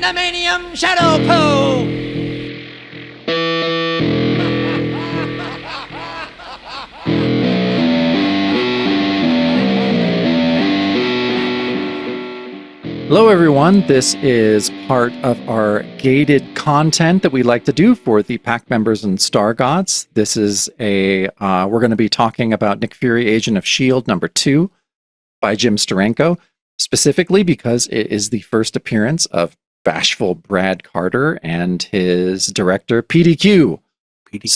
Adamantium Shadow Poo! Hello everyone, this is part of our gated content that we like to do for the pack members and Star Gods. This is we're going to be talking about Nick Fury, Agent of S.H.I.E.L.D. number 2 by Jim Steranko, specifically because it is the first appearance of bashful Brad Carter and his director, P.D.Q.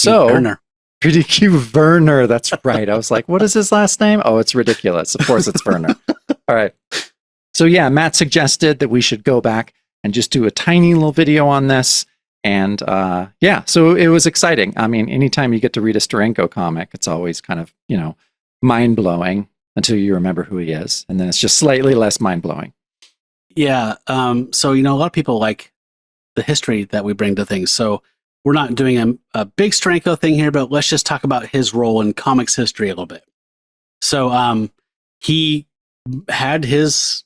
Werner. P.D.Q. Werner, that's right. I was like, what is his last name? Oh, it's ridiculous. Of course it's Werner. All right. So yeah, Matt suggested that we should go back and just do a tiny little video on this. And yeah, so it was exciting. I mean, anytime you get to read a Steranko comic, it's always kind of, mind-blowing until you remember who he is. And then it's just slightly less mind-blowing. Yeah. So, a lot of people like the history that we bring to things. So we're not doing a big Steranko thing here, but let's just talk about his role in comics history a little bit. So he had his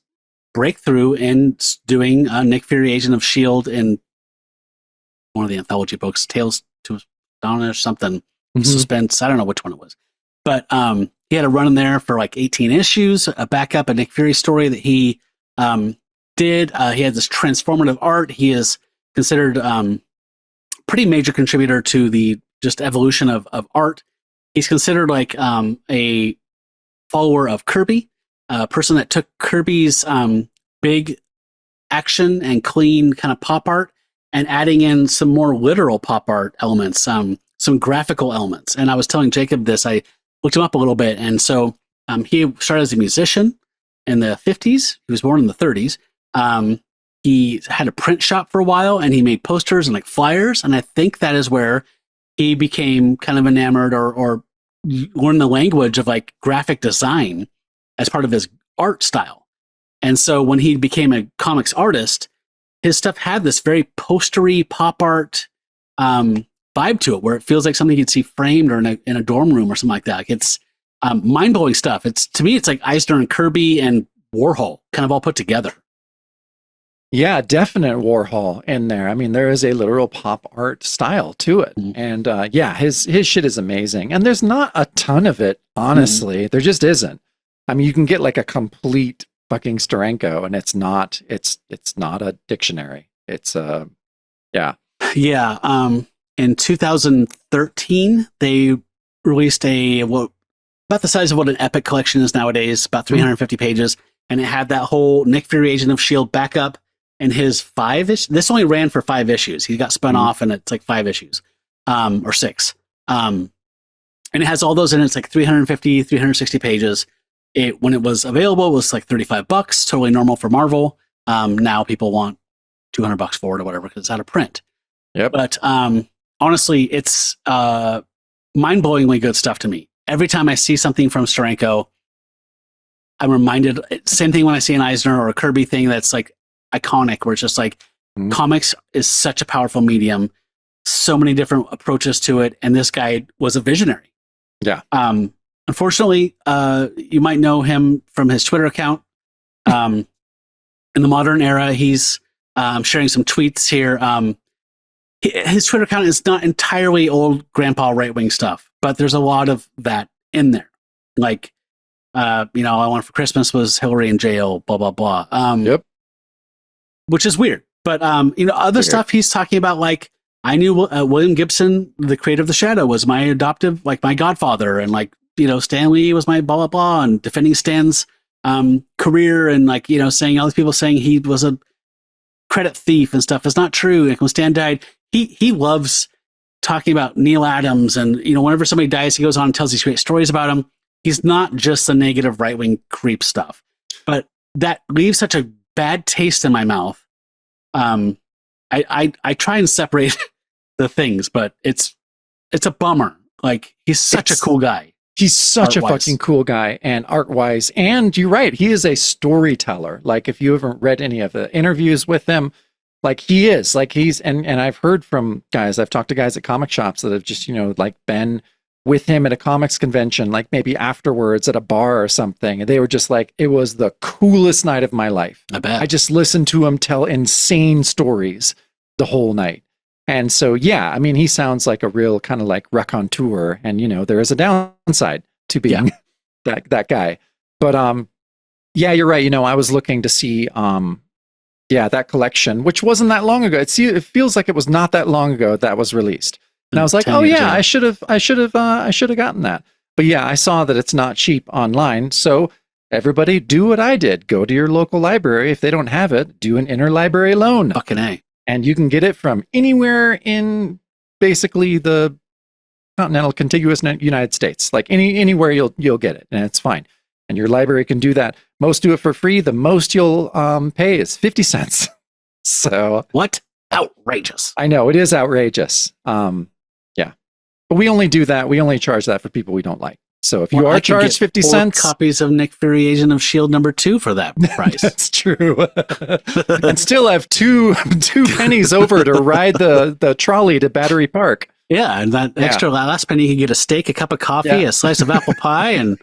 breakthrough in doing Nick Fury, Agent of S.H.I.E.L.D. in one of the anthology books, Tales to Dawn or something, Suspense. I don't know which one it was. But he had a run in there for like 18 issues, a backup, a Nick Fury story that he did. He had this transformative art. He is considered pretty major contributor to the just evolution of art. He's considered like a follower of Kirby, a person that took Kirby's big action and clean kind of pop art and adding in some more literal pop art elements, some graphical elements. And I was telling Jacob this, I looked him up a little bit. And so he started as a musician in the 50s. He was born in the 30s. He had a print shop for a while and he made posters and like flyers. And I think that is where he became kind of enamored or learned the language of like graphic design as part of his art style. And so when he became a comics artist, his stuff had this very postery pop art vibe to it, where it feels like something you'd see framed or in a dorm room or something like that. Like it's mind-blowing stuff. To me, it's like Eisner and Kirby and Warhol kind of all put together. Yeah, definite Warhol in there. I mean, there is a literal pop art style to it. And yeah, his shit is amazing. And there's not a ton of it, honestly. There just isn't. I mean, you can get like a complete fucking Steranko, and it's not a dictionary. It's yeah. Yeah. In 2013, they released about the size of what an Epic collection is nowadays, about 350 pages, and it had that whole Nick Fury, Agent of S.H.I.E.L.D. backup in his 5 issues. This only ran for 5 issues. He got spun off, and it's like 5 issues, or 6. And it has all those in it. It's like 350, 360 pages. When it was available, it was like $35, totally normal for Marvel. Now people want $200 for it or whatever because it's out of print. Yep. But honestly, it's mind-blowingly good stuff to me. Every time I see something from Steranko, I'm reminded. Same thing when I see an Eisner or a Kirby thing that's like iconic, where it's just like comics is such a powerful medium, so many different approaches to it, and this guy was a visionary. Yeah. Unfortunately, you might know him from his Twitter account. In the modern era, he's sharing some tweets here. His Twitter account is not entirely old grandpa right-wing stuff, but there's a lot of that in there. Like, all I wanted for Christmas was Hillary in jail, blah, blah, blah. Yep. Which is weird. But, other stuff he's talking about, like, I knew William Gibson, the creator of The Shadow, was my adoptive, like, my godfather, and, like, Stan Lee was my blah, blah, blah, and defending Stan's career, and, like, saying all these people saying he was a credit thief and stuff is not true. Like, when Stan died, he loves talking about Neil Adams, and, whenever somebody dies, he goes on and tells these great stories about him. He's not just the negative right-wing creep stuff, but that leaves such a bad taste in my mouth. I try and separate the things, but it's a bummer. Like, he's such a cool guy. He's such a fucking cool guy, and art-wise. And you're right, he is a storyteller. Like, if you haven't read any of the interviews with him, like, he is. Like, and I've heard from guys, I've talked to guys at comic shops that have just, like, been with him at a comics convention, like maybe afterwards at a bar or something. And they were just like, it was the coolest night of my life. I bet. I just listened to him tell insane stories the whole night. And so, yeah, I mean, he sounds like a real kind of like raconteur. And, you know, there is a downside to being that guy. But yeah, you're right. You know, I was looking to see that collection, which wasn't that long ago. It feels like it was not that long ago that was released. And I was like, oh yeah, I should have gotten that. But yeah, I saw that it's not cheap online. So everybody do what I did. Go to your local library. If they don't have it, do an interlibrary loan. Fucking A. And you can get it from anywhere in basically the continental contiguous United States. Like anywhere you'll get it, and it's fine. And your library can do that. Most do it for free. The most you'll pay is 50 cents. So what? Outrageous. I know, it is outrageous. Yeah. But we only do that. We only charge that for people we don't like. So if you are charged 50 cents, copies of Nick Fury, Agent of S.H.I.E.L.D. #2 for that price. That's true. And still have two pennies over to ride the trolley to Battery Park. Yeah, and that extra last penny, you can get a steak, a cup of coffee, a slice of apple pie, and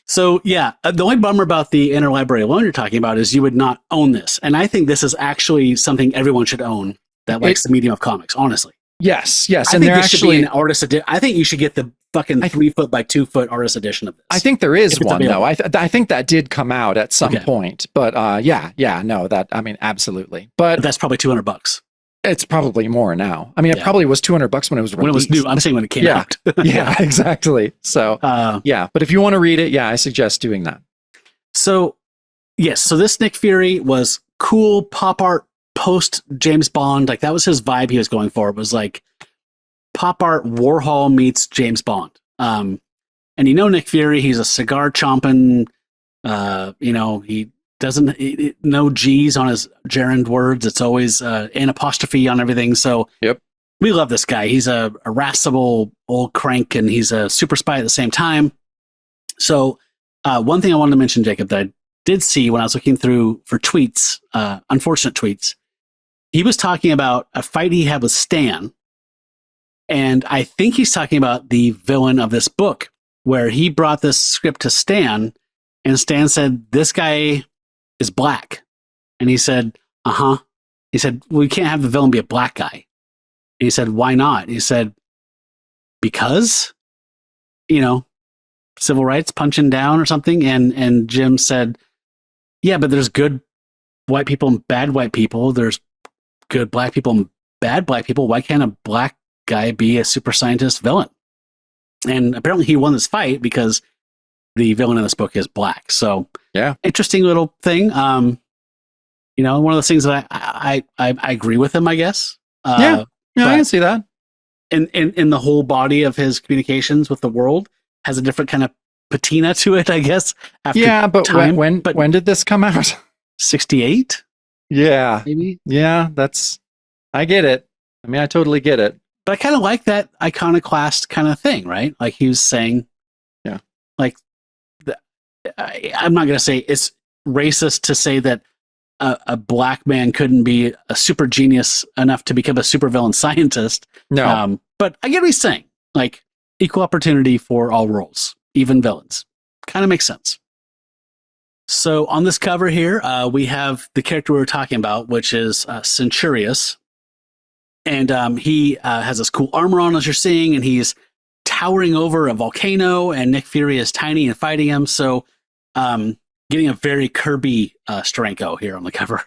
so yeah, the only bummer about the interlibrary loan you're talking about is you would not own this, and I think this is actually something everyone should own that likes the medium of comics. Honestly, yes, I think there should be an artist edition. I think you should get the fucking 3 foot by 2 foot artist edition of this. I think there is one though. I think that did come out at some point, but I mean, absolutely. But that's probably $200. It's probably more now. I mean, it probably was $200 when it was released. When it was new. I'm saying when it came out. Yeah, exactly. So, but if you want to read it, I suggest doing that. So, yes. So this Nick Fury was cool pop art post James Bond. Like that was his vibe he was going for. It was like pop art Warhol meets James Bond. And you know, Nick Fury, he's a cigar chomping, he doesn't no G's on his gerund words. It's always an apostrophe on everything. So we love this guy. He's a irascible old crank, and he's a super spy at the same time. So one thing I wanted to mention, Jacob, that I did see when I was looking through for tweets, unfortunate tweets, he was talking about a fight he had with Stan. And I think he's talking about the villain of this book, where he brought this script to Stan, and Stan said, this guy is black. And he said, He said, well, we can't have the villain be a black guy. And he said, why not? He said, because, civil rights, punching down or something. And Jim said, yeah, but there's good white people and bad white people. There's good black people and bad black people. Why can't a black guy be a super scientist villain? And apparently he won this fight because the villain in this book is black. So interesting little thing. One of those things that I agree with him, I guess. I can see that. In the whole body of his communications with the world has a different kind of patina to it, I guess. After but when did this come out? 68? Yeah. Maybe? Yeah, I get it. I mean, I totally get it. But I kind of like that iconoclast kind of thing, right? Like he was saying, I'm not going to say it's racist to say that a black man couldn't be a super genius enough to become a supervillain scientist. No. But I get what he's saying. Like equal opportunity for all roles, even villains. Kind of makes sense. So on this cover here, we have the character we were talking about, which is Centurious. And he has this cool armor on, as you're seeing, and he's towering over a volcano, and Nick Fury is tiny and fighting him. So getting a very Kirby Steranko here on the cover.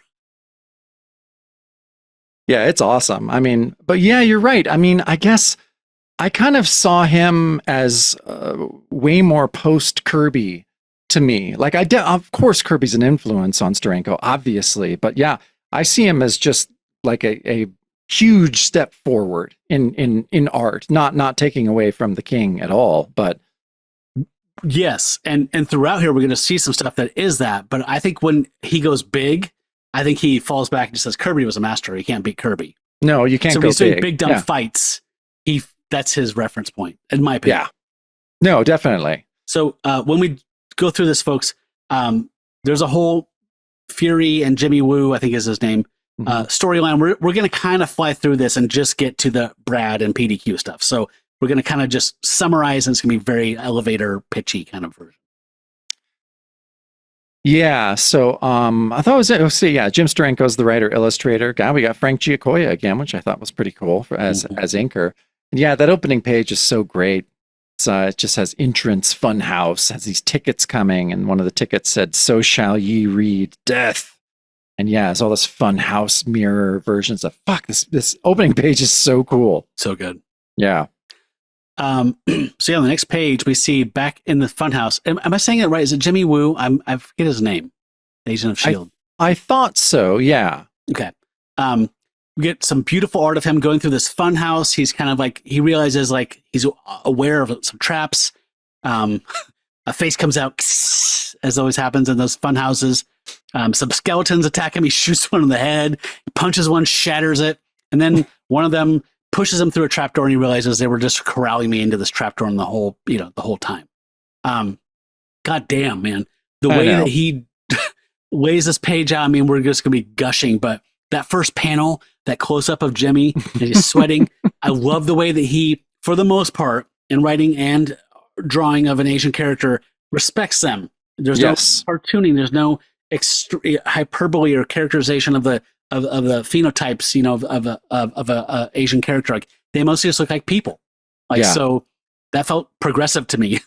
Yeah, it's awesome. I mean, but yeah, you're right. I mean, I guess I kind of saw him as way more post Kirby to me. Like of course, Kirby's an influence on Steranko, obviously, but yeah, I see him as just like a huge step forward in art, not taking away from the King at all, but yes, and throughout here we're going to see some stuff that is that, but I think when he goes big, I think he falls back and just says Kirby was a master. He can't beat Kirby. No, you can't. So go big. Big dumb fights. That's his reference point, in my opinion. Yeah. No, definitely. So when we go through this, folks, there's a whole Fury and Jimmy Woo, I think is his name. storyline. We're going to kind of fly through this and just get to the Brad and P.D.Q stuff. So we're going to kind of just summarize, and it's going to be very elevator pitchy kind of version. Yeah, so I thought Jim Steranko is the writer illustrator. God, we got Frank Giacoia again, which I thought was pretty cool as inker. And yeah, that opening page is so great. It just has entrance, fun house, has these tickets coming, and one of the tickets said, "So shall ye read death." And yeah, it's all this fun house mirror versions of this opening page is so cool. So good. Yeah. So on the next page, we see back in the funhouse. Am I saying it right? Is it Jimmy Woo? I forget his name. Agent of S.H.I.E.L.D. I thought so. Yeah. Okay. We get some beautiful art of him going through this funhouse. He's kind of like, he realizes like he's aware of some traps. A face comes out, as always happens in those funhouses. Some skeletons attack him. He shoots one in the head, he punches one, shatters it, and then one of them pushes him through a trapdoor, and he realizes they were just corralling me into this trapdoor the whole time. God damn, man. The way that he lays this page out, I mean, we're just going to be gushing, but that first panel, that close-up of Jimmy, and he's sweating, I love the way that he, for the most part, in writing and drawing of an Asian character, respects them. There's no cartooning, there's no hyperbole or characterization of the phenotypes, of a Asian character. Like, they mostly just look like people. So that felt progressive to me.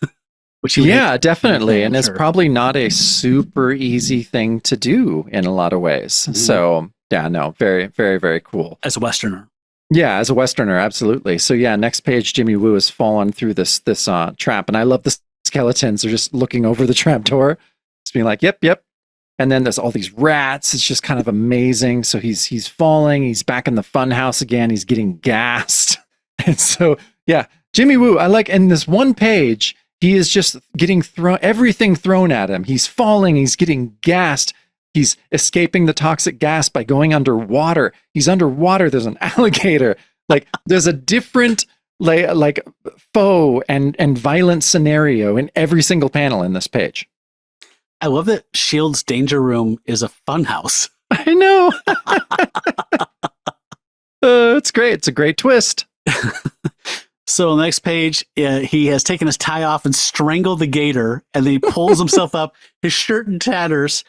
Definitely. And it's probably not a super easy thing to do in a lot of ways. Mm-hmm. So yeah, no, very, very, very cool. As a Westerner. Yeah, as a Westerner, absolutely. So yeah, next page, Jimmy Woo has fallen through this trap, and I love the skeletons. They're just looking over the trap door, just being like, yep. And then there's all these rats. It's just kind of amazing. So he's falling. He's back in the fun house again. He's getting gassed. And so yeah, Jimmy Woo, I like in this one page, he is just getting everything thrown at him. He's falling. He's getting gassed. He's escaping the toxic gas by going underwater. He's underwater. There's an alligator. Like, there's a different like foe and violent scenario in every single panel in this page. I love that S.H.I.E.L.D's danger room is a fun house. I know. It's great. It's a great twist. So on the next page, he has taken his tie off and strangled the gator, and then he pulls himself up, his shirt in tatters,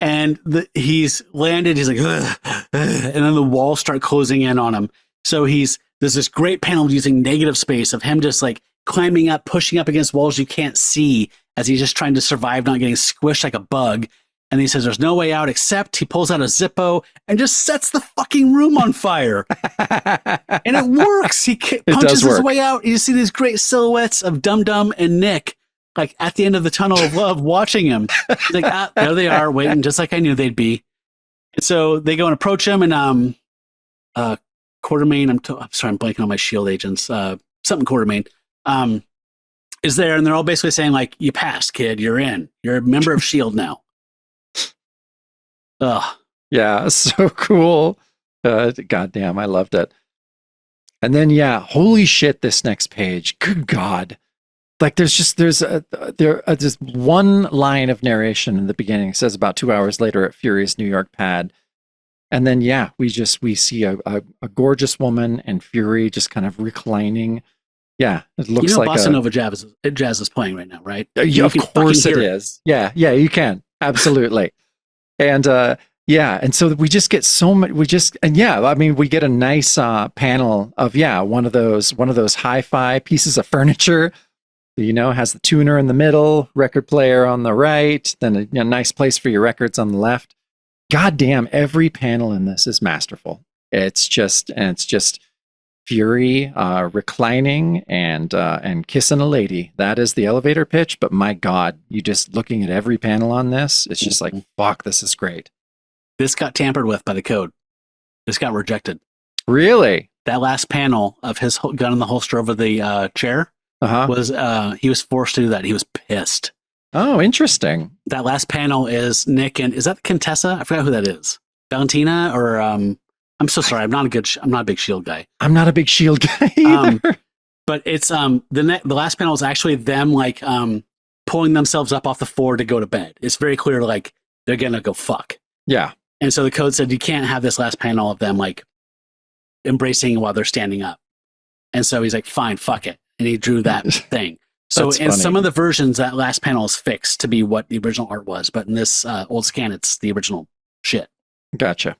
and he's landed. He's like, ugh, ugh, and then the walls start closing in on him. So there's this great panel using negative space of him just like climbing up, pushing up against walls you can't see as he's just trying to survive, not getting squished like a bug. And he says there's no way out except he pulls out a Zippo and just sets the fucking room on fire. And it works. He punches his way out. You see these great silhouettes of Dum Dum and Nick, like at the end of the tunnel of love, watching him. He's like, there they are, waiting, just like I knew they'd be. And so they go and approach him, and Quartermain, I'm sorry, I'm blanking on my S.H.I.E.L.D. agents. Something Quartermain is there, and they're all basically saying like, "You passed, kid. You're in. You're a member of S.H.I.E.L.D. now." Ugh. Yeah, so cool. Goddamn, I loved it. And then yeah, holy shit, this next page. Good God. Like there's one line of narration in the beginning. It says about 2 hours later at Furious New York Pad. And then yeah, we see a gorgeous woman and Fury just kind of reclining. Yeah, it looks like Bossa Nova jazz is playing right now, right? Yeah, of course it is. Yeah, you can. Absolutely. And and so we just get so much. We get a nice panel of one of those hi-fi pieces of furniture. Has the tuner in the middle, record player on the right, then a nice place for your records on the left. God damn, every panel in this is masterful. It's just Fury reclining and kissing a lady. That is the elevator pitch. But my God, you just looking at every panel on this, it's just like, fuck, this is great. This got tampered with by the code. This got rejected. Really? That last panel of his gun in the holster over the chair was he was forced to do that. He was pissed. Oh, interesting. That last panel is Nick and is that Contessa? I forgot who that is. Valentina or I'm so sorry. I'm not a big S.H.I.E.L.D. guy. I'm not a big S.H.I.E.L.D. guy either. But it's the last panel is actually them like pulling themselves up off the floor to go to bed. It's very clear like they're gonna go fuck. Yeah. And so the code said, you can't have this last panel of them like embracing while they're standing up. And so he's like, fine, fuck it. And he drew that thing. So That's in funny. some of the versions, that last panel is fixed to be what the original art was. But in this old scan, it's the original shit. Gotcha.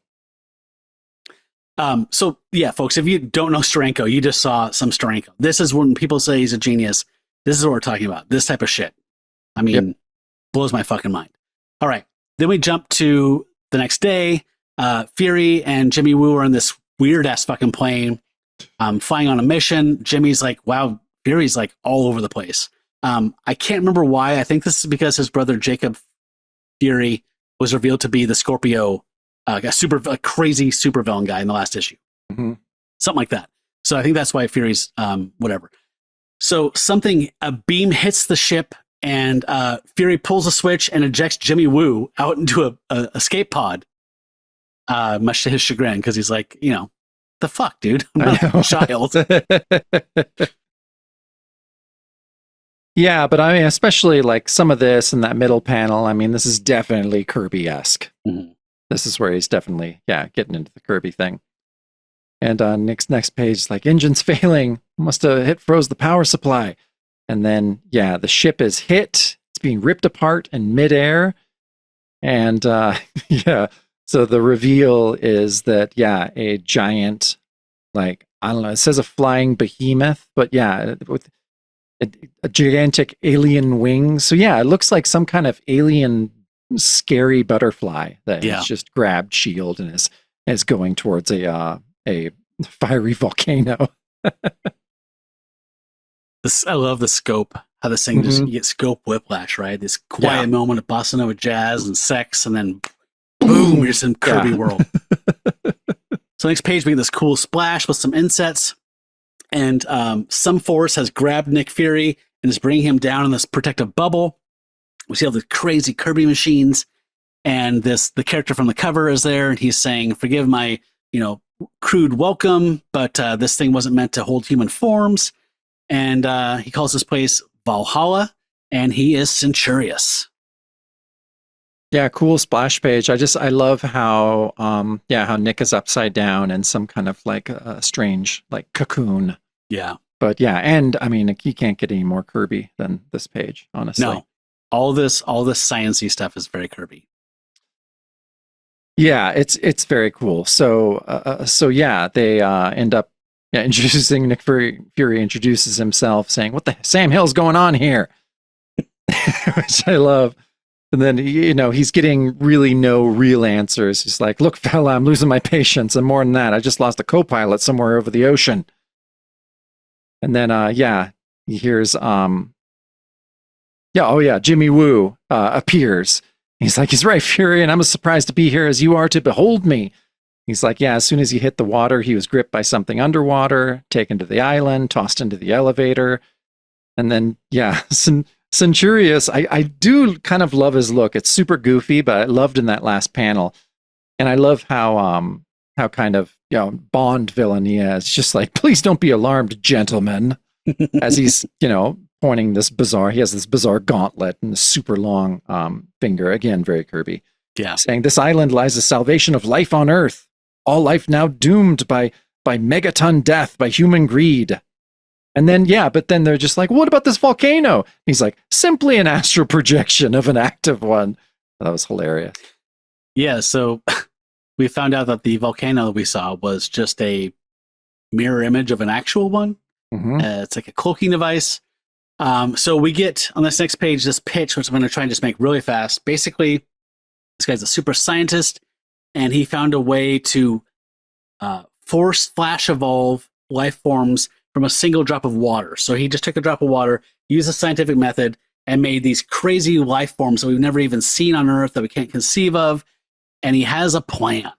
So yeah, folks, if you don't know Steranko, you just saw some Steranko. This is when people say he's a genius. This is what we're talking about. This type of shit. I mean, blows my fucking mind. All right. Then we jump to the next day. Fury and Jimmy Woo are in this weird ass fucking plane, flying on a mission. Jimmy's like, wow, Fury's like all over the place. I can't remember why. I think this is because his brother Jacob Fury was revealed to be the Scorpio, a crazy super villain guy in the last issue. Mm-hmm. Something like that. So I think that's why Fury's whatever. So a beam hits the ship, and Fury pulls a switch and ejects Jimmy Woo out into a escape pod, much to his chagrin, because he's like, the fuck, dude? I'm not a child. Yeah, but I mean, especially like some of this in that middle panel, I mean, this is definitely Kirby-esque. Mm-hmm. This is where he's definitely, getting into the Kirby thing. And next page, like, engine's failing. Must have froze the power supply. And then, the ship is hit. It's being ripped apart in midair. And, so the reveal is that, a giant, like, I don't know, it says a flying behemoth, but with a gigantic alien wings. So, it looks like some kind of alien scary butterfly that has just grabbed S.H.I.E.L.D. and is going towards a fiery volcano. I love the scope. How this thing just, you get scope whiplash, right? This quiet moment of bossa nova jazz and sex, and then boom, you're just in Kirby world. So next page, we get this cool splash with some insets, and some force has grabbed Nick Fury and is bringing him down in this protective bubble. We see all the crazy Kirby machines, and the character from the cover is there, and he's saying, "Forgive my, crude welcome, but this thing wasn't meant to hold human forms." And he calls this place Valhalla, and he is Centurious. Yeah, cool splash page. I love how how Nick is upside down in some kind of like a strange like cocoon. Yeah. But and I mean, you can't get any more Kirby than this page, honestly. No. All this sciencey stuff is very Kirby. Yeah, it's very cool. So they end up introducing Nick Fury. Fury introduces himself, saying, "What the Sam Hill's going on here?" Which I love. And then he's getting really no real answers. He's like, "Look, fella, I'm losing my patience, and more than that, I just lost a co-pilot somewhere over the ocean." And then he hears Jimmy Woo appears. He's like, "He's right, Fury, and I'm as surprised to be here as you are to behold me." He's like, as soon as he hit the water, he was gripped by something underwater, taken to the island, tossed into the elevator. And then, Centurious, I do kind of love his look. It's super goofy, but I loved in that last panel. And I love how kind of, Bond villain he is. Just like, "Please don't be alarmed, gentlemen," as he's, pointing he has this bizarre gauntlet and this super long finger. Again, very Kirby. Yeah. Saying, "This island lies the salvation of life on Earth. All life now doomed by megaton death, by human greed." And then, but then they're just like, "What about this volcano?" He's like, "Simply an astral projection of an active one." That was hilarious. Yeah, so we found out that the volcano that we saw was just a mirror image of an actual one. Mm-hmm. It's like a cloaking device. So we get on this next page this pitch, which I'm going to try and just make really fast. Basically, this guy's a super scientist, and he found a way to force flash evolve life forms from a single drop of water. So he just took a drop of water, used a scientific method, and made these crazy life forms that we've never even seen on Earth, that we can't conceive of. And he has a plan.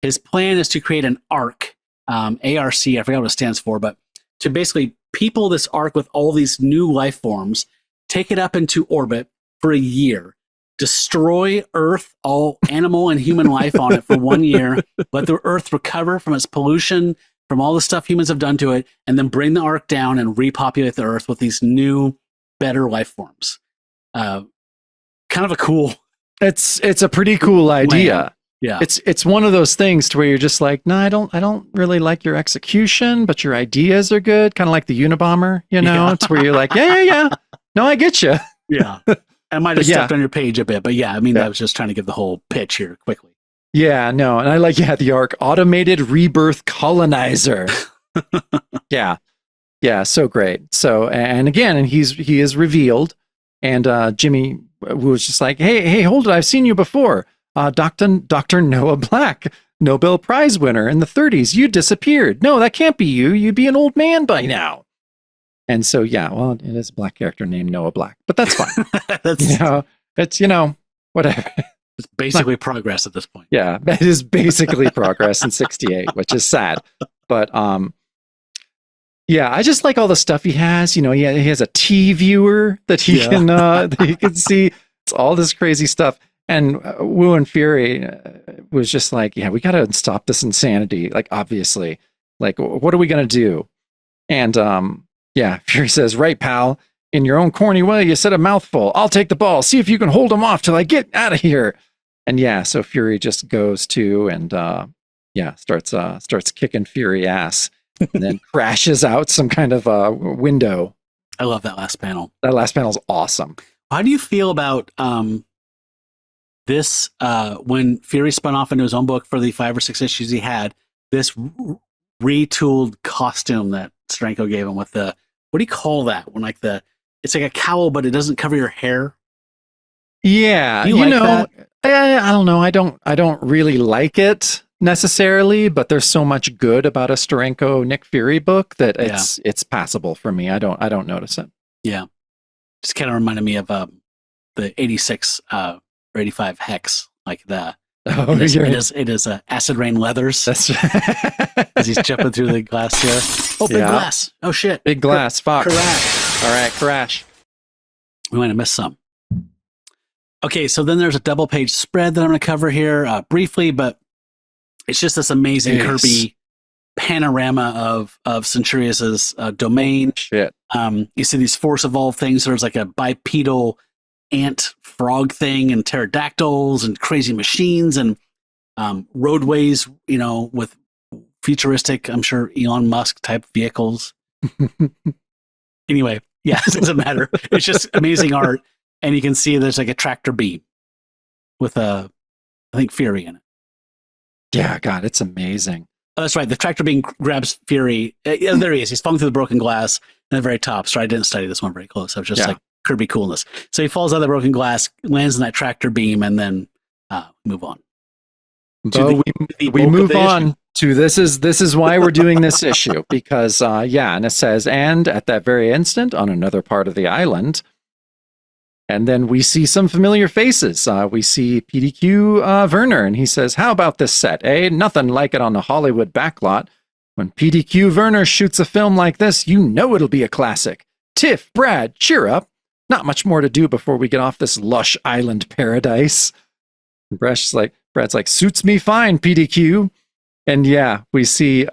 His plan is to create an arc, ARC, I forgot what it stands for, but to basically people this arc with all these new life forms, take it up into orbit for a year, destroy Earth, all animal and human life on it for 1 year, let the Earth recover from its pollution, from all the stuff humans have done to it, and then bring the arc down and repopulate the Earth with these new, better life forms. Kind of a cool... It's a pretty cool idea. Yeah. It's one of those things to where you're just like, no, I don't really like your execution, but your ideas are good. Kind of like the Unabomber, you know. Yeah. It's where you're like, yeah. No, I get you. Yeah. I might have But yeah. stepped on your page a bit, but yeah, I mean, Yeah. I was just trying to give the whole pitch here quickly. Yeah, no, and I like the arc automated rebirth colonizer. Yeah, so great. So and again, and he is revealed, and Jimmy was just like, hey, hold it, I've seen you before, Dr. Noah Black, Nobel Prize winner in the 30s. You disappeared. No, that can't be you. You'd be an old man by now. And so yeah, well, it is a black character named Noah Black, but that's fine. It's whatever. It's basically progress at this point. Yeah, it is basically progress in 68, which is sad. But yeah, I just like all the stuff he has. He has a T viewer that he can see. It's all this crazy stuff. And Wu and Fury was just like, yeah, we got to stop this insanity. Like, obviously, like, what are we going to do? And Fury says, right, pal, in your own corny way, you said a mouthful. I'll take the ball. See if you can hold him off till I get out of here. And yeah, so Fury just goes to and starts kicking Fury ass, and then crashes out some kind of window. I love that last panel. That last panel is awesome. How do you feel about this? When Fury spun off into his own book for the 5 or 6 issues he had, this retooled costume that Steranko gave him with the, what do you call that? When it's like a cowl, but it doesn't cover your hair. Yeah, do you like that? I don't know. I don't really like it necessarily, but there's so much good about a Steranko Nick Fury book that it's passable for me. I don't notice it. Yeah, just kind of reminded me of the 86 or 85 Hex, like the. Oh, it is acid rain leathers. That's as he's jumping through the glass here. Oh, big glass! Oh shit! Big glass. Fuck! Crash! All right, crash. We might have missed some. Okay, so then there's a double-page spread that I'm going to cover here briefly, but it's just this amazing Kirby panorama of Centurius's domain. Shit. You see these force-evolved things. There's like a bipedal ant frog thing and pterodactyls and crazy machines and roadways, with futuristic, I'm sure, Elon Musk type vehicles. Anyway, yeah, it doesn't matter. It's just amazing art. And you can see there's like a tractor beam with I think Fury in it. Yeah, God, it's amazing. Oh, that's right. The tractor beam grabs Fury. There he is. He's falling through the broken glass at the very top. Sorry, I didn't study this one very close. I was just like Kirby coolness. So he falls out of the broken glass, lands in that tractor beam, and then move on. So we move on to this is why we're doing this issue, because and it says, and at that very instant on another part of the island. And then we see some familiar faces. We see P.D.Q. Werner, and he says, how about this set, eh? Nothing like it on the Hollywood backlot. When P.D.Q. Werner shoots a film like this, you know it'll be a classic. Tiff, Brad, cheer up. Not much more to do before we get off this lush island paradise. And Brad's like, suits me fine, P.D.Q. And yeah, we see,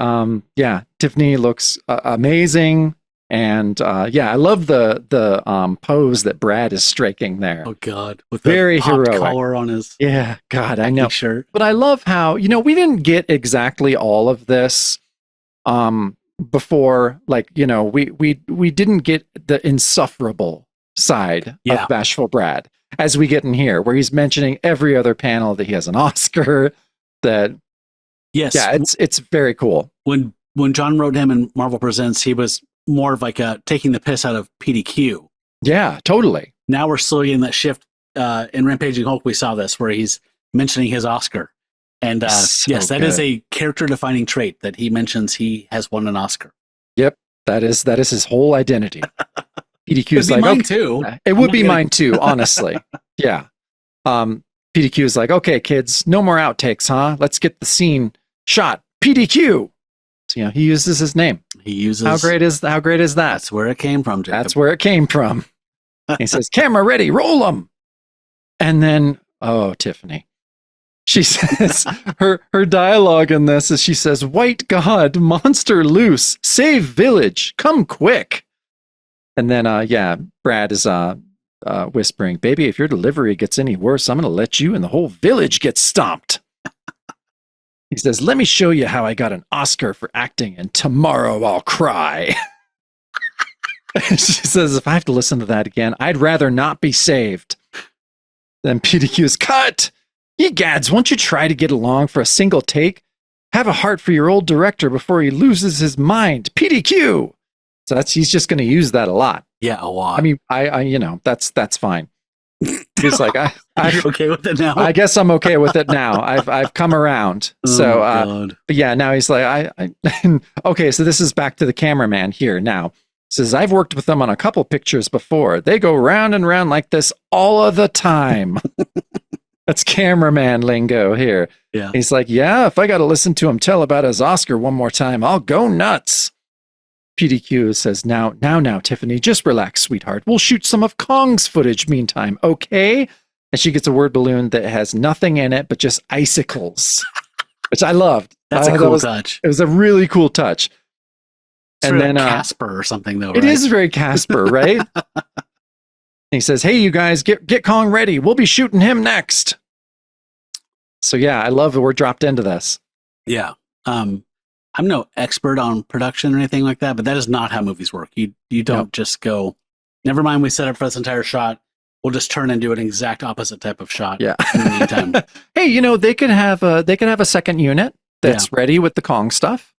Tiffany looks amazing. And I love the pose that Brad is striking there. Oh God, with very the popped heroic collar on his God, I know. Shirt. But I love how we didn't get exactly all of this before. Like we didn't get the insufferable side of Bashful Brad as we get in here, where he's mentioning every other panel that he has an Oscar. That it's very cool. When John wrote him in Marvel Presents, he was more of like taking the piss out of P.D.Q. Yeah, totally. Now we're slowly in that shift. In Rampaging Hulk, we saw this where he's mentioning his Oscar. And that is a character-defining trait that he mentions he has won an Oscar. Yep, that is his whole identity. P.D.Q. is like, mine too. It would be mine too, honestly. Yeah. P.D.Q. is like, okay, kids, no more outtakes, huh? Let's get the scene shot. P.D.Q. So, he uses his name. He uses. How great is that? That's where it came from, Jacob. That's where it came from. He says, camera ready, roll them. And then, Tiffany. She says, her dialogue in this is, she says, white god, monster loose, save village, come quick. And then, Brad is whispering, baby, if your delivery gets any worse, I'm going to let you and the whole village get stomped. He says, let me show you how I got an Oscar for acting and Tomorrow I'll Cry. She says, if I have to listen to that again, I'd rather not be saved. Then P.D.Q's cut. Ye gads, won't you try to get along for a single take? Have a heart for your old director before he loses his mind. P.D.Q. So he's just going to use that a lot. Yeah, a lot. I mean, I that's fine. He's like, I'm okay with it now. I guess I'm okay with it now. I've come around. But yeah, now he's like, okay. So this is back to the cameraman here now. Says, I've worked with them on a couple pictures before. They go round and round like this all of the time. That's cameraman lingo here. Yeah. He's like, yeah, if I got to listen to him tell about his Oscar one more time, I'll go nuts. P.D.Q. says, now, Tiffany, just relax, sweetheart. We'll shoot some of Kong's footage meantime, okay? And she gets a word balloon that has nothing in it but just icicles, which I loved. That's a cool touch. It was a really cool touch. And then Casper or something, though, right? It is very Casper, right? He says, hey, you guys, get Kong ready. We'll be shooting him next. So yeah, I love that we're dropped into this. Yeah. I'm no expert on production or anything like that, but that is not how movies work. You don't just go, never mind, we set up for this entire shot. We'll just turn and do an exact opposite type of shot. Yeah. In the meantime. Hey, they could have a second unit that's ready with the Kong stuff.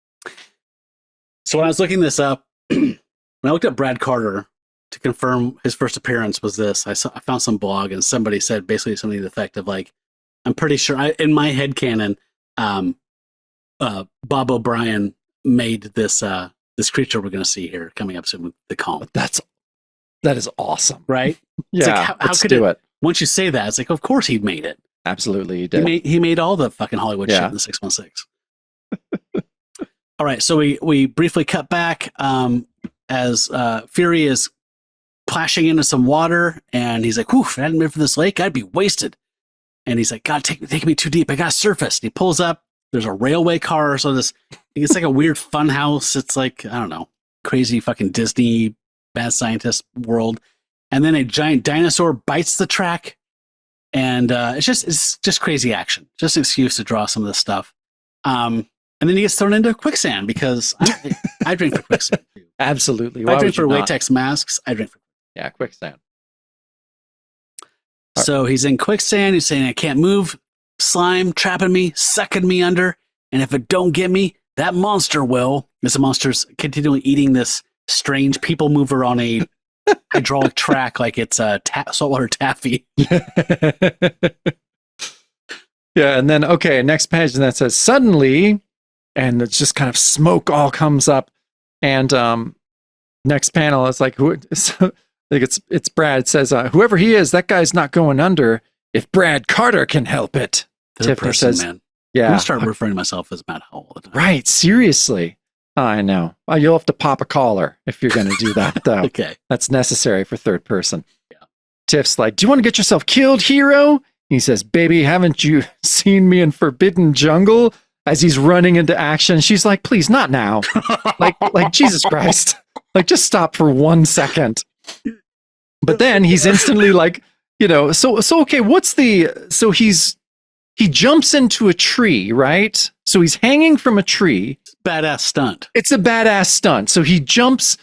So when I was looking this up, when I looked up Brad Carter to confirm his first appearance was this, I found some blog and somebody said basically something to the effect of like, I'm pretty sure in my headcanon, Bob O'Brien made this creature we're going to see here coming up soon with the Kong. That is awesome, right? Yeah, like, how could it? Once you say that, it's like, of course he made it. Absolutely, he did. He made all the fucking Hollywood shit in the 616. All right, so we briefly cut back as Fury is plashing into some water, and he's like, "Whew, if I hadn't been for this lake, I'd be wasted." And he's like, "God, take me too deep. I got surface." And he pulls up. There's a railway car, so it's like a weird fun house. It's like, I don't know, crazy fucking Disney bad scientist world. And then a giant dinosaur bites the track, and it's just crazy action. Just an excuse to draw some of this stuff. And then he gets thrown into quicksand because I drink for quicksand too. Absolutely. I drink for latex masks. I drink for quicksand. So he's in quicksand. He's saying, I can't move. Slime trapping me, sucking me under. And if it don't get me, that monster will. As the monster's continually eating this strange people mover on a hydraulic track like it's a saltwater taffy. Yeah, and then, next page, and that says, suddenly, and it's just kind of smoke all comes up. And next panel is like, I think it's Brad. It says, whoever he is, that guy's not going under if Brad Carter can help it. Tiffany says, man. Yeah. I'm going to start referring to myself as Matt Howell all the time. Right, seriously. I know. Well, you'll have to pop a collar if you're going to do that, though. Okay. That's necessary for third person. Yeah. Tiff's like, do you want to get yourself killed, hero? He says, baby, haven't you seen me in Forbidden Jungle? As he's running into action, she's like, please, not now. like Jesus Christ. Like, just stop for 1 second. But then he's instantly like, so okay, he jumps into a tree, right? So he's hanging from a tree. Badass stunt. It's a badass stunt. So he jumps,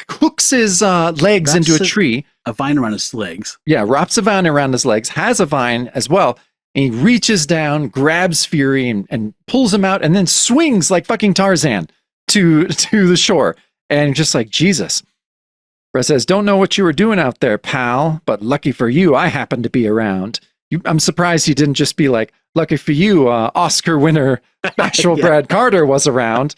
hooks his legs into a tree. A vine around his legs. Yeah, wraps a vine around his legs, has a vine as well. And he reaches down, grabs Fury and pulls him out and then swings like fucking Tarzan to the shore. And just like, Jesus. Brett says, don't know what you were doing out there, pal, but lucky for you, I happened to be around. I'm surprised he didn't just be like, lucky for you, Oscar winner, actual Brad Carter was around.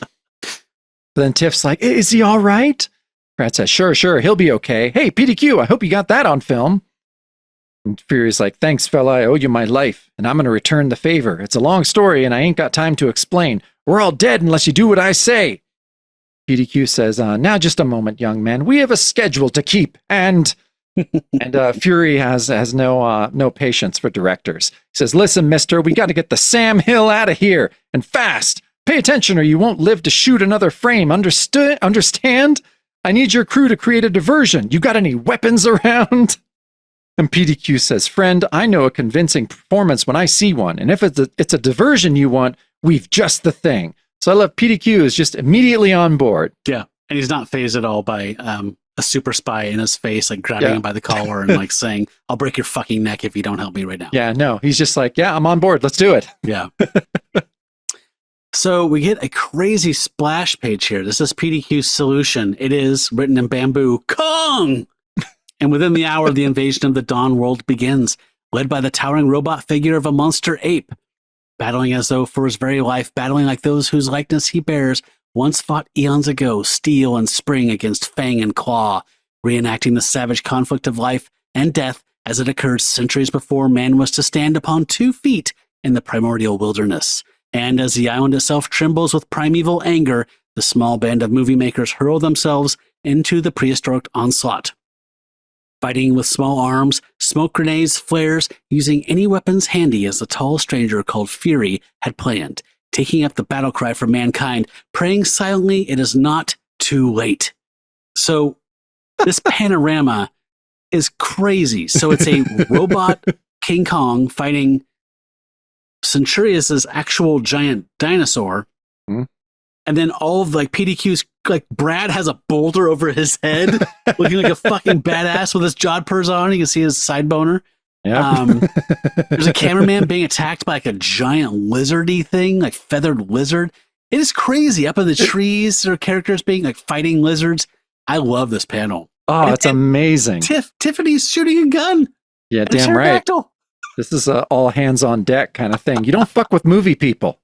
Then Tiff's like, is he all right? Brad says, sure, he'll be okay. Hey, P.D.Q, I hope you got that on film. And Fury's like, thanks, fella, I owe you my life, and I'm going to return the favor. It's a long story, and I ain't got time to explain. We're all dead unless you do what I say. P.D.Q says, now just a moment, young man. We have a schedule to keep, and Fury has no patience for directors. He says, listen, mister, we got to get the Sam Hill out of here, and fast. Pay attention or you won't live to shoot another frame. Understand? I need your crew to create a diversion. You got any weapons around? And P.D.Q says, friend, I know a convincing performance when I see one. And if it's a diversion you want, we've just the thing. So I love P.D.Q is just immediately on board. Yeah. And he's not phased at all by a super spy in his face, like grabbing him by the collar and like saying, I'll break your fucking neck if you don't help me right now. Yeah, no, he's just like, yeah, I'm on board. Let's do it. Yeah. So we get a crazy splash page here. This is P.D.Q's solution. It is written in bamboo, Kong! And within the hour, the invasion of the Dawn world begins, led by the towering robot figure of a monster ape. Battling as though for his very life, battling like those whose likeness he bears, once fought eons ago, steel and spring against fang and claw, reenacting the savage conflict of life and death as it occurred centuries before man was to stand upon 2 feet in the primordial wilderness. And as the island itself trembles with primeval anger, the small band of movie makers hurl themselves into the prehistoric onslaught. Fighting with small arms, smoke grenades, flares, using any weapons handy as the tall stranger called Fury had planned, taking up the battle cry for mankind, praying silently it is not too late. So this panorama is crazy. So it's a robot King Kong fighting Centurius's actual giant dinosaur. Mm-hmm. And then all of like P.D.Q's, like Brad has a boulder over his head, looking like a fucking badass with his jodhpurs on. You can see his side boner. Yep. There's a cameraman being attacked by like a giant lizardy thing, like feathered lizard. It is crazy. Up in the trees, there are characters being like fighting lizards. I love this panel. Oh, it's amazing. Tiffany's shooting a gun. Yeah, damn right. This is a all hands on deck kind of thing. You don't fuck with movie people.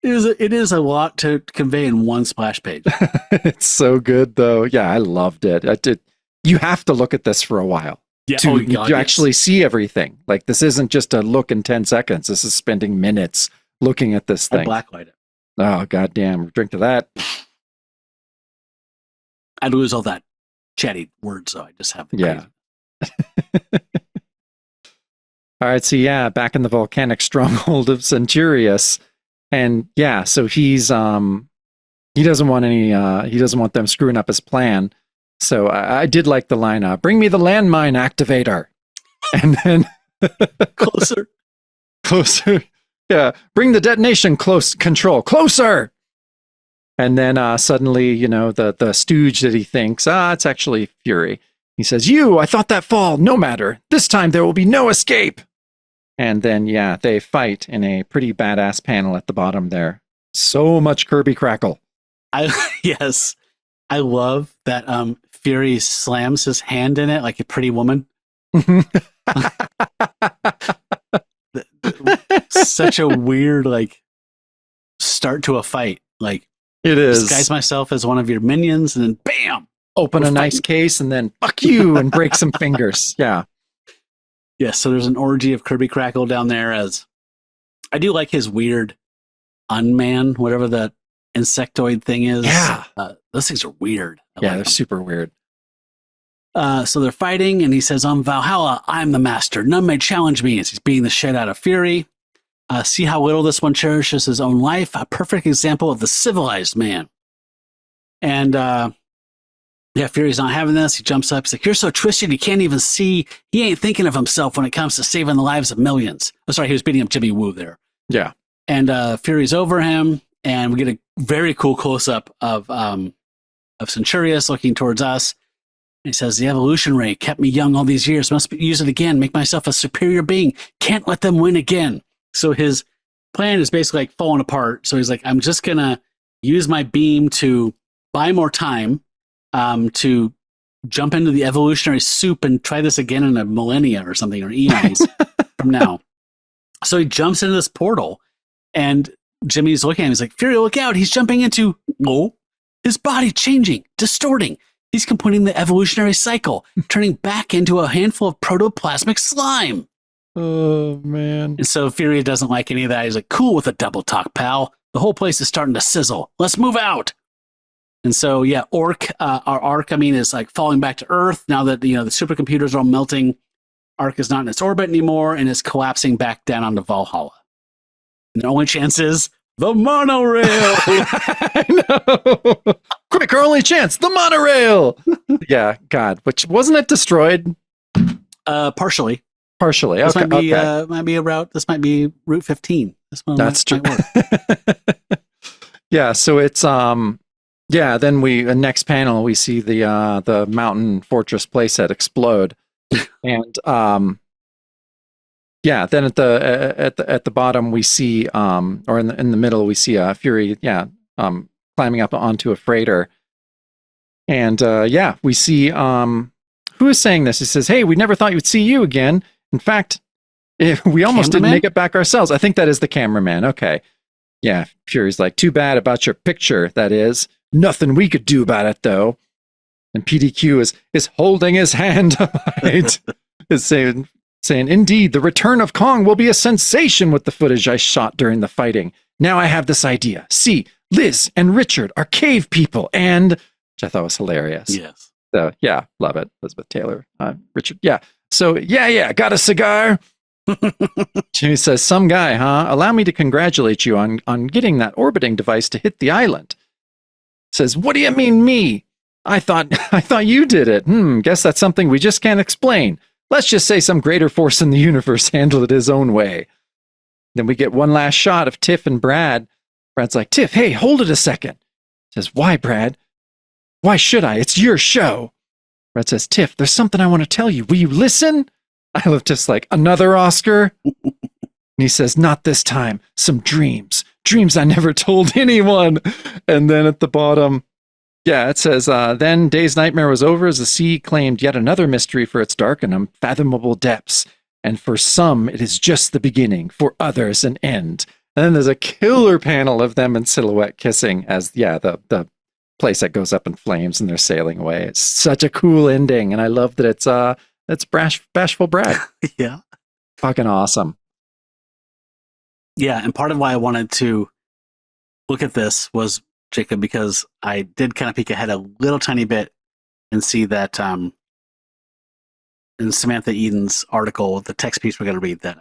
It is a lot to convey in one splash page. It's so good, though. Yeah, I loved it. You have to look at this for a while to actually see everything. Like, this isn't just a look in 10 seconds. This is spending minutes looking at this thing. I blacklight it. Oh, goddamn. Drink to that. I'd lose all that chatty words, so I just have the yeah. All right, so yeah, back in the volcanic stronghold of Centurius. And yeah, so he doesn't want them screwing up his plan. So I did like the line, bring me the landmine activator. And then closer. Yeah. Bring the detonation control closer. And then suddenly, the stooge that he thinks, it's actually Fury. He says, I thought that fall, no matter. This time there will be no escape. And then, yeah, they fight in a pretty badass panel at the bottom there. So much Kirby crackle. Yes. I love that Fury slams his hand in it like a pretty woman. Such a weird, like, start to a fight. Like, it is. Disguise myself as one of your minions and then bam! Open a nice case and then fuck you and break some fingers. Yeah. Yes, so there's an orgy of Kirby Crackle down there. As I do like his weird unman, whatever the insectoid thing is. Yeah. Those things are weird. They're super weird. So they're fighting, and he says, Valhalla, I'm the master. None may challenge me, as he's beating the shit out of Fury. See how little this one cherishes his own life. A perfect example of the civilized man. And Fury's not having this. He jumps up. He's like, you're so twisted, you can't even see. He ain't thinking of himself when it comes to saving the lives of millions. Oh, sorry, he was beating up Jimmy Woo there. Yeah. And Fury's over him, and we get a very cool close-up of Centurius looking towards us. And he says, the evolution ray kept me young all these years. Must use it again. Make myself a superior being. Can't let them win again. So his plan is basically like falling apart. So he's like, I'm just going to use my beam to buy more time, to jump into the evolutionary soup and try this again in a millennia or something, or eons from now. So he jumps into this portal, and Jimmy's looking at him. He's like, Fury, look out. He's jumping into his body changing, distorting. He's completing the evolutionary cycle, turning back into a handful of protoplasmic slime. Oh, man. And so Fury doesn't like any of that. He's like, cool with a double talk, pal. The whole place is starting to sizzle. Let's move out. And so, yeah, our Ark, is like falling back to Earth now that, the supercomputers are all melting. Ark is not in its orbit anymore and is collapsing back down onto Valhalla. And the only chance is the monorail. I know. Quick, our only chance, the monorail. Yeah, God, which wasn't it destroyed? Partially. Partially. This Okay. might be a route. This might be Route 15. This one That's true. might work. Yeah. So it's yeah. Then the next panel we see the mountain fortress playset explode, and yeah. Then at the bottom we see or in the middle we see Fury climbing up onto a freighter, and yeah, we see who is saying this? He says, "Hey, we never thought we'd see you again. In fact, we almost didn't make it back ourselves." I think that is the cameraman. Okay. Yeah. Fury's like, "Too bad about your picture, that is. Nothing we could do about it, though." And P.D.Q is holding his hand right, is saying, "Indeed, the return of Kong will be a sensation with the footage I shot during the fighting. Now I have this idea. See, Liz and Richard are cave people and," which I thought was hilarious. Yes. So yeah, love it. Elizabeth Taylor, Richard. Yeah. So yeah, got a cigar? Jimmy says, "Some guy, huh? Allow me to congratulate you on getting that orbiting device to hit the island." Says, "What do you mean me? I thought you did it. Guess that's something we just can't explain. Let's just say some greater force in the universe handled it his own way." Then we get one last shot of Tiff and Brad. Brad's like, "Tiff, hey, hold it a second." Says, "Why, Brad? Why should I? It's your show." Brad says, "Tiff, there's something I want to tell you. Will you listen?" I love Tiff's like, "Another Oscar?" And he says, "Not this time. Some dreams. Dreams I never told anyone." And then at the bottom, yeah, it says, "Then Day's nightmare was over as the sea claimed yet another mystery for its dark and unfathomable depths. And for some, it is just the beginning. For others, an end." And then there's a killer panel of them in silhouette kissing as, the place that goes up in flames and they're sailing away. It's such a cool ending. And I love that it's Bashful Brad. Yeah. Fucking awesome. Yeah. And part of why I wanted to look at this was, Jacob, because I did kind of peek ahead a little tiny bit and see that in Samantha Eden's article, the text piece we're going to read, that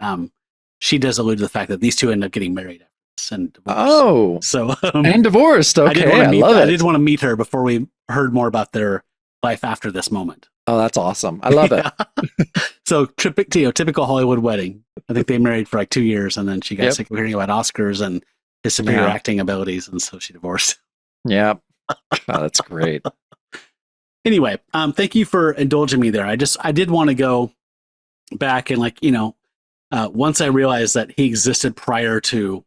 she does allude to the fact that these two end up getting married and divorced. Oh, so and divorced. Okay, I love it. I did want to meet her before we heard more about their life after this moment. Oh, that's awesome. I love it. So typical Hollywood wedding. I think they married for like 2 years, and then she got sick of hearing about Oscars and his superior acting abilities, and so she divorced. Yeah. Oh, that's great. Anyway, thank you for indulging me there. I did want to go back and once I realized that he existed prior to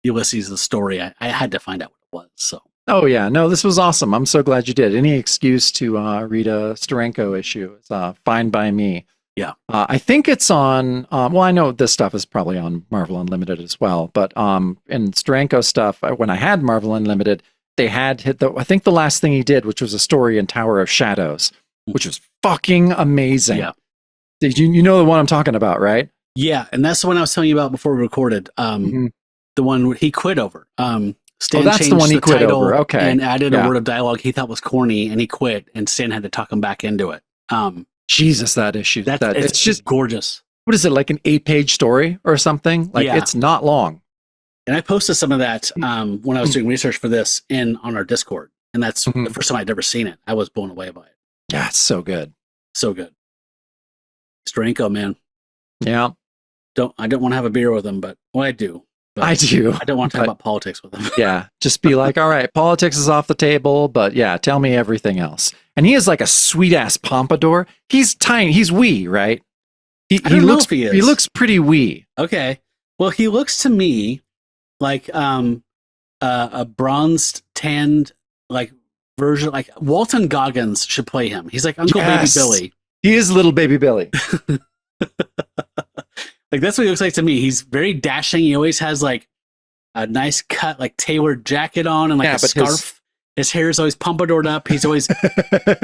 Ulysses, the story, I had to find out what it was. So. Oh yeah, no, this was awesome. I'm so glad you did. Any excuse to read a Steranko issue is fine by me. Yeah. I think it's on, well, I know this stuff is probably on Marvel Unlimited as well, but in Steranko stuff, when I had Marvel Unlimited, they had hit I think the last thing he did, which was a story in Tower of Shadows, which was fucking amazing. Yeah. You know the one I'm talking about, right? Yeah, and that's the one I was telling you about before we recorded. The one he quit over. Stan that's the one he quit over. Okay. And added a word of dialogue he thought was corny, and he quit, and Stan had to talk him back into it. Jesus, that issue. It's just gorgeous. What is it, like an 8-page story or something? Like, it's not long. And I posted some of that when I was doing research for this on our Discord. And that's the first time I'd ever seen it. I was blown away by it. Yeah, it's so good. So good. Steranko, man. Yeah. I don't want to have a beer with him, but I do. I do. I don't want to talk about politics with him. Yeah. Just be like, all right, politics is off the table, but yeah, tell me everything else. And he is like a sweet ass pompadour. He's tiny. He's wee, right? He looks pretty wee. Okay. Well, he looks to me like a bronzed, tanned, like version. Like Walton Goggins should play him. He's like Uncle Baby Billy. He is little baby Billy. Like that's what he looks like to me. He's very dashing. He always has like a nice cut, like tailored jacket on and like a scarf. His hair is always pompadoured up. He's always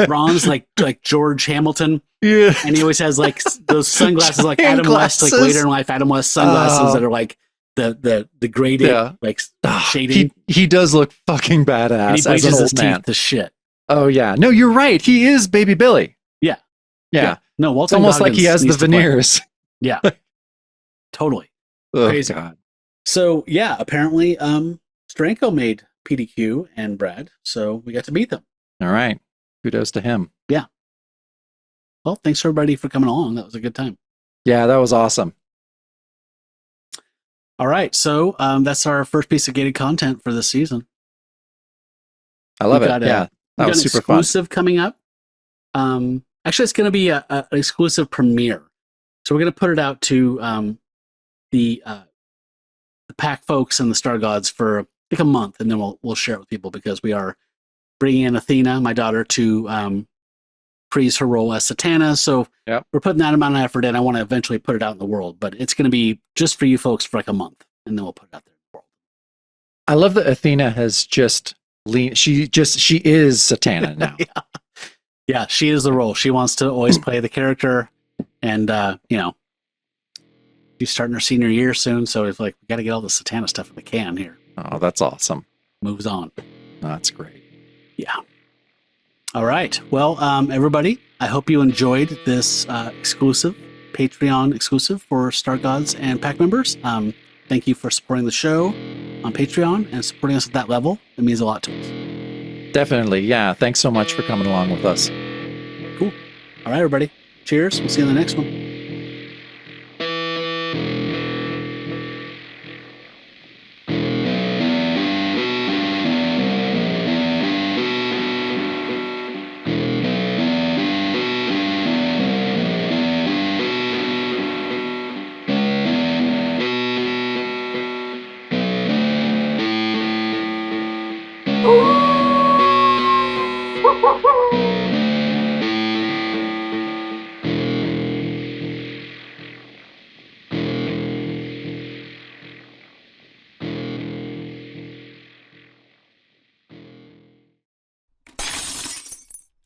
bronze, like George Hamilton. Yeah. And he always has like those sunglasses, like Adam West, like later in life Adam West sunglasses that are like the graded, like shading. He does look fucking badass. And he bleaches his teeth to shit. Oh yeah, no, you're right. He is Baby Billy. Yeah. No, Walton it's almost Goggins like he has the veneers. Yeah. Totally. Oh, crazy. God. So yeah, apparently Steranko made P.D.Q and Brad, so we got to meet them. All right. Kudos to him. Yeah. Well, thanks everybody for coming along. That was a good time. Yeah, that was awesome. All right. So that's our first piece of gated content for this season. I love We've it. got Yeah, that an was super fun. exclusive coming up. Actually, it's going to be an exclusive premiere. So we're going to put it out to the pack folks and the Star Gods for like a month, and then we'll share it with people because we are bringing in Athena, my daughter, to praise her role as Satana. So Yep. we're putting that amount of effort in. I want to eventually put it out in the world, but it's going to be just for you folks for like a month, and then we'll put it out there in the world. I love that Athena has just she is Satana now. Yeah, she is the role. She wants to always play the character, and she's starting her senior year soon, so it's like we got to get all the Satana stuff in the can here. Oh, that's awesome. Moves on. That's great. Yeah. All right. Well, everybody, I hope you enjoyed this exclusive Patreon exclusive for Star Gods and Pack members. Thank you for supporting the show on Patreon and supporting us at that level. It means a lot to us. Definitely. Yeah. Thanks so much for coming along with us. Cool. All right, everybody. Cheers. We'll see you in the next one.